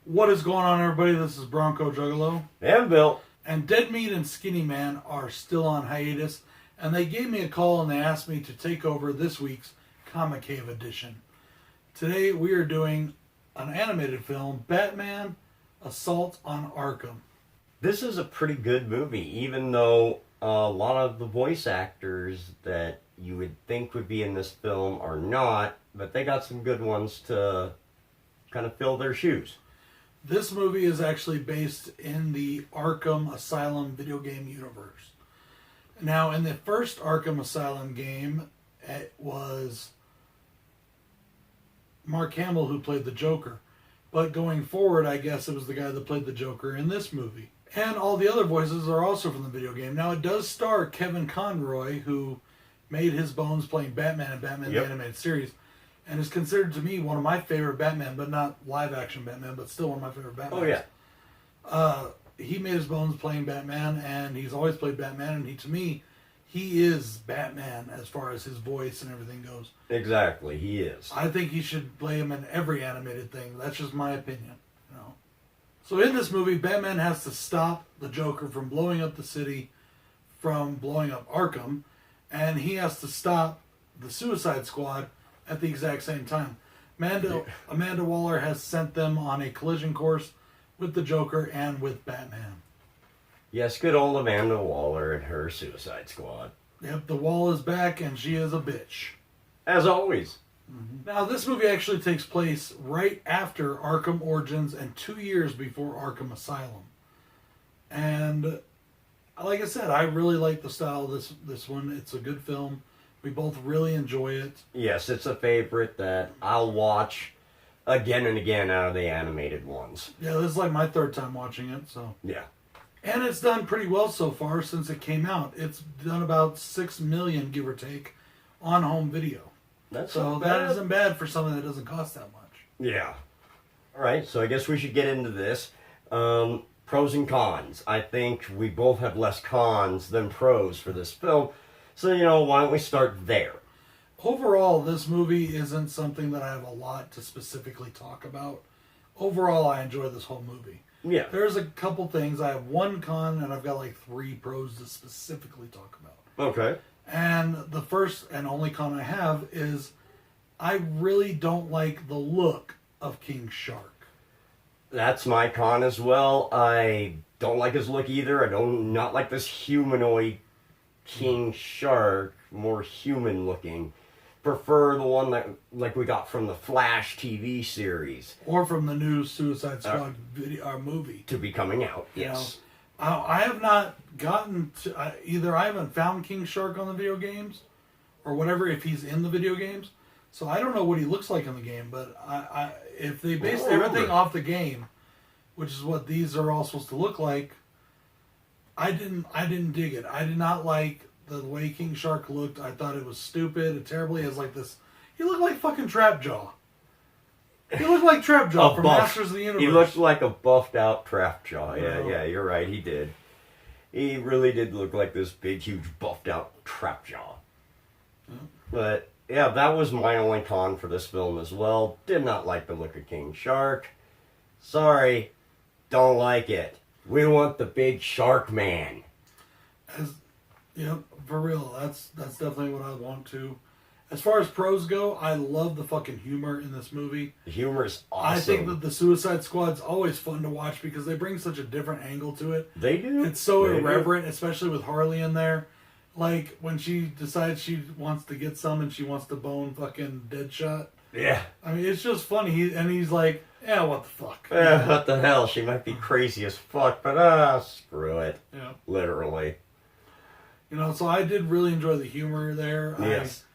What is going on, everybody? This is Bronco Juggalo. And Bill. And Dead Meat and Skinny Man are still on hiatus. And they gave me a call and they asked me to take over this week's Comic Cave edition. Today we are doing an animated film, Batman Assault on Arkham. This is a pretty good movie, even though a lot of the voice actors that you would think would be in this film are not, but they got some good ones to kind of fill their shoes. This movie is actually based in the Arkham Asylum video game universe. Now, in the first Arkham Asylum game, it was Mark Hamill who played the Joker. But going forward, I guess it was the guy that played the Joker in this movie. And all the other voices are also from the video game. Now, it does star Kevin Conroy, who made his bones playing Batman in Batman the Animated Series. And is considered to me one of my favorite Batman, but not live-action Batman, but still one of my favorite Batmans. Oh, yeah. He made his bones playing Batman, and he's always played Batman, and to me, he is Batman as far as his voice and everything goes. Exactly, he is. I think he should play him in every animated thing. That's just my opinion. You know? So in this movie, Batman has to stop the Joker from blowing up the city, from blowing up Arkham, and he has to stop the Suicide Squad at the exact same time. Amanda Waller has sent them on a collision course with the Joker and with Batman. Yes, good old Amanda Waller and her Suicide Squad. Yep, the wall is back and she is a bitch. As always. Mm-hmm. Now, this movie actually takes place right after Arkham Origins and 2 years before Arkham Asylum. And like I said, I really like the style of this one. It's a good film. We both really enjoy it. Yes, it's a favorite that I'll watch again and again out of the animated ones. Yeah, this is like my third time watching it, so. Yeah. And it's done pretty well so far since it came out. It's done about 6 million, give or take, on home video. So that isn't bad for something that doesn't cost that much. Yeah. All right, so I guess we should get into this. Pros and cons. I think we both have less cons than pros for this film. So, why don't we start there? Overall, this movie isn't something that I have a lot to specifically talk about. Overall, I enjoy this whole movie. Yeah. There's a couple things. I have one con, and I've got like 3 pros to specifically talk about. Okay. And the first and only con I have is I really don't like the look of King Shark. That's my con as well. I don't like his look either. I don't not like this humanoid King Shark, more human looking. Prefer the one that like we got from the Flash TV series. Or from the new Suicide Squad movie. To be coming out, yes. I have not gotten to... either I haven't found King Shark on the video games, or whatever, if he's in the video games. So I don't know what he looks like in the game, but if they based everything off the game, which is what these are all supposed to look like, I didn't dig it. I did not like the way King Shark looked. I thought it was stupid and terribly. As like this, he looked like fucking Trapjaw. He looked like Trapjaw from Masters of the Universe. He looked like a buffed out Trapjaw. Yeah, you're right. He did. He really did look like this big, huge, buffed out Trapjaw. Yeah. But yeah, that was my only con for this film as well. Did not like the look of King Shark. Sorry, don't like it. We want the big shark man. Yep, for real. That's definitely what I want to. As far as pros go, I love the fucking humor in this movie. The humor is awesome. I think that the Suicide Squad's always fun to watch because they bring such a different angle to it. They do. It's so irreverent, especially with Harley in there. Like, when she decides she wants to get some and she wants to bone fucking Deadshot. Yeah. I mean, it's just funny. He's like, yeah, what the fuck? Yeah, what the hell? She might be crazy as fuck, but screw it. Yeah. Literally. So I did really enjoy the humor there. Yes.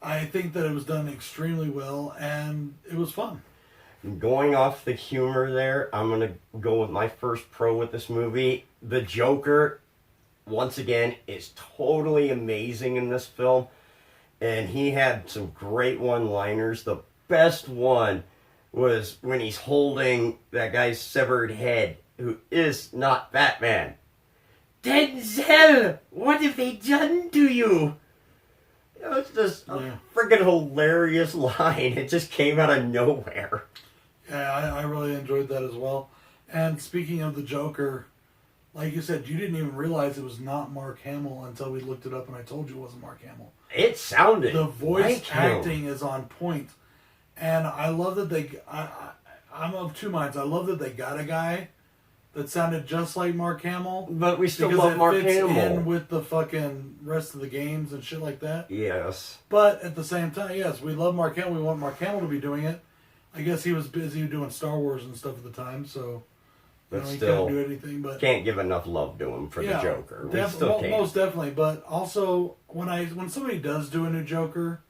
I think that it was done extremely well, and it was fun. Going off the humor there, I'm going to go with my first pro with this movie. The Joker, once again, is totally amazing in this film. And he had some great one-liners. The best one was when he's holding that guy's severed head, who is not Batman. Denzel, what have they done to you? It was just a freaking hilarious line. It just came out of nowhere. Yeah, I really enjoyed enjoyed that as well. And speaking of the Joker, like you said, you didn't even realize it was not Mark Hamill until we looked it up and I told you it wasn't Mark Hamill. It sounded the voice like acting is on point, and I love that I'm of two minds. I love that they got a guy that sounded just like Mark Hamill, but we still because love it Mark fits Hamill in with the fucking rest of the games and shit like that. Yes. But at the same time, yes, we love Mark Hamill. We want Mark Hamill to be doing it. I guess he was busy doing Star Wars and stuff at the time, so but he still couldn't do anything. But can't give enough love to him for the Joker. We still can't. Most definitely. But also, when somebody does do a new Joker,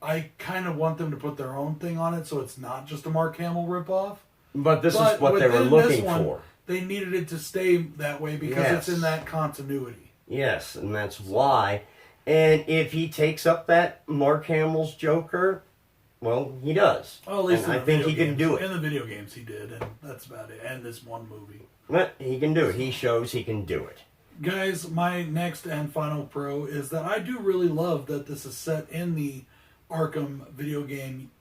I kind of want them to put their own thing on it, so it's not just a Mark Hamill ripoff. But this is what they were looking for. They needed it to stay that way because it's in that continuity. Yes, and that's why. And if he takes up that Mark Hamill's Joker, well, he does. Well, at least and I think he can do it. In the video games, he did, and that's about it. And this one movie. But he can do it. He shows he can do it. Guys, my next and final pro is that I do really love that this is set in the Arkham video game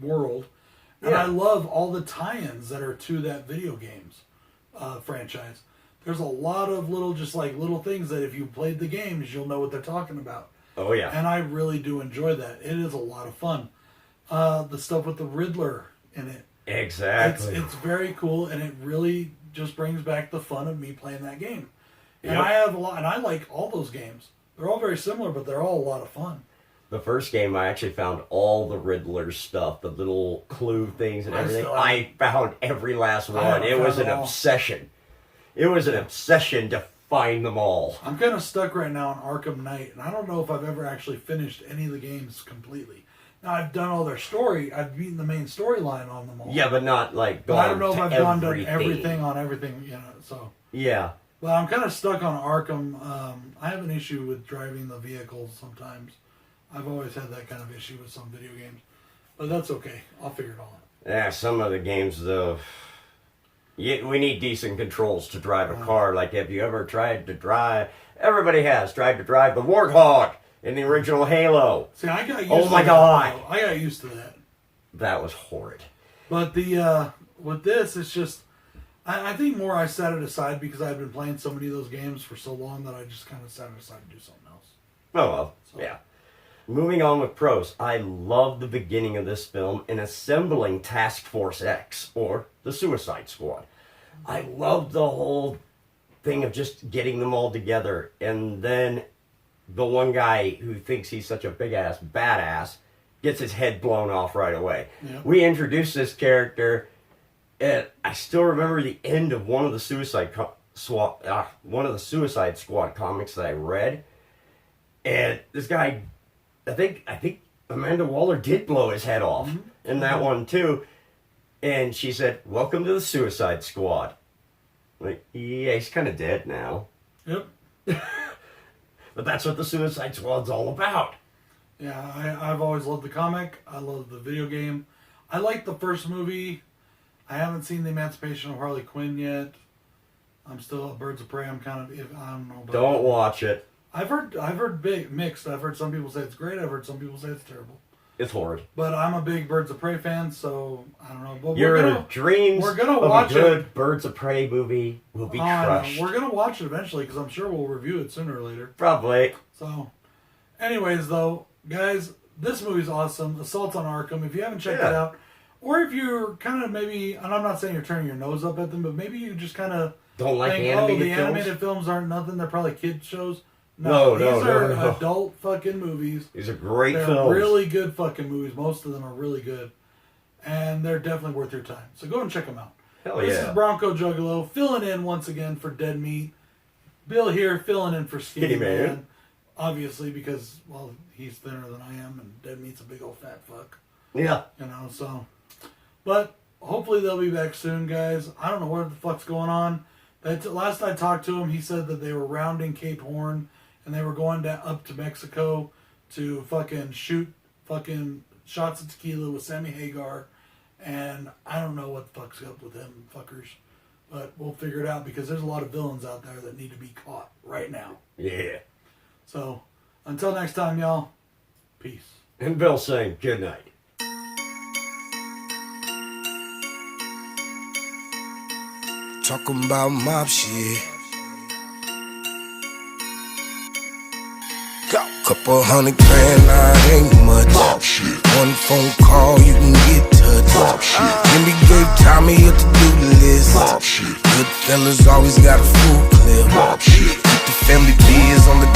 world. And I love all the tie-ins that are to that video games franchise. There's a lot of little things that if you played the games, you'll know what they're talking about. Oh, yeah. And I really do enjoy that. It is a lot of fun. The stuff with the Riddler in it. Exactly. It's very cool, and it really just brings back the fun of me playing that game. And I have a lot, and I like all those games. They're all very similar, but they're all a lot of fun. The first game, I actually found all the Riddler stuff, the little clue things and everything. I found every last one. It was an obsession. It was an obsession to find them all. I'm kind of stuck right now on Arkham Knight, and I don't know if I've ever actually finished any of the games completely. Now, I've done all their story. I've beaten the main storyline on them all. Yeah, but not like I don't know if I've done everything on everything, so. Yeah. Well, I'm kind of stuck on Arkham. I have an issue with driving the vehicles sometimes. I've always had that kind of issue with some video games. But that's okay. I'll figure it all out. Yeah, some of the games, though, we need decent controls to drive a car. Like, have you ever tried to drive... Everybody has tried to drive the Warthog in the original Halo. See, I got used to my God. I got used to that. That was horrid. But with this, it's just... I think more I set it aside because I've been playing so many of those games for so long that I just kind of set it aside to do something else. Oh, well, yeah. Moving on with pros, I love the beginning of this film in assembling Task Force X, or the Suicide Squad. I love the whole thing of just getting them all together, and then the one guy who thinks he's such a big-ass badass gets his head blown off right away. Yep. We introduced this character, and I still remember the end of one of the Suicide Squad comics that I read, and this guy... I think Amanda Waller did blow his head off in that one too. And she said, "Welcome to the Suicide Squad." Like, yeah, he's kind of dead now. Yep. But that's what the Suicide Squad's all about. Yeah, I've always loved the comic. I love the video game. I like the first movie. I haven't seen The Emancipation of Harley Quinn yet. I'm still at Birds of Prey. I don't know about Don't watch it. I've heard mixed. I've heard some people say it's great. I've heard some people say it's terrible. It's horrid. But I'm a big Birds of Prey fan, so I don't know. But we're gonna watch a good Birds of Prey movie will be crushed. We're gonna watch it eventually because I'm sure we'll review it sooner or later. Probably. So, anyways, though, guys, this movie's awesome. Assault on Arkham. If you haven't checked it out, or if you're kind of maybe, and I'm not saying you're turning your nose up at them, but maybe you just kind of don't like think, animated the films? Animated films aren't nothing. They're probably kids shows. No, these are adult fucking movies. These are great they're films. Really good fucking movies. Most of them are really good. And they're definitely worth your time. So go and check them out. Hell This is Bronco Juggalo filling in once again for Dead Meat. Bill here filling in for Skinny Man. Obviously because, well, he's thinner than I am and Dead Meat's a big old fat fuck. Yeah. So. But hopefully they'll be back soon, guys. I don't know what the fuck's going on. Last I talked to him, he said that they were rounding Cape Horn and they were going up to Mexico to fucking shoot fucking shots of tequila with Sammy Hagar. And I don't know what the fuck's up with them fuckers. But we'll figure it out because there's a lot of villains out there that need to be caught right now. Yeah. So, until next time, y'all. Peace. And Bill saying good night. Talking about mob shit. Couple $100 grand, nah, ain't much. One phone call, you can get touched. Jimmy gave Tommy a to-do list. Good fellas always got a full clip. Keep the family busy.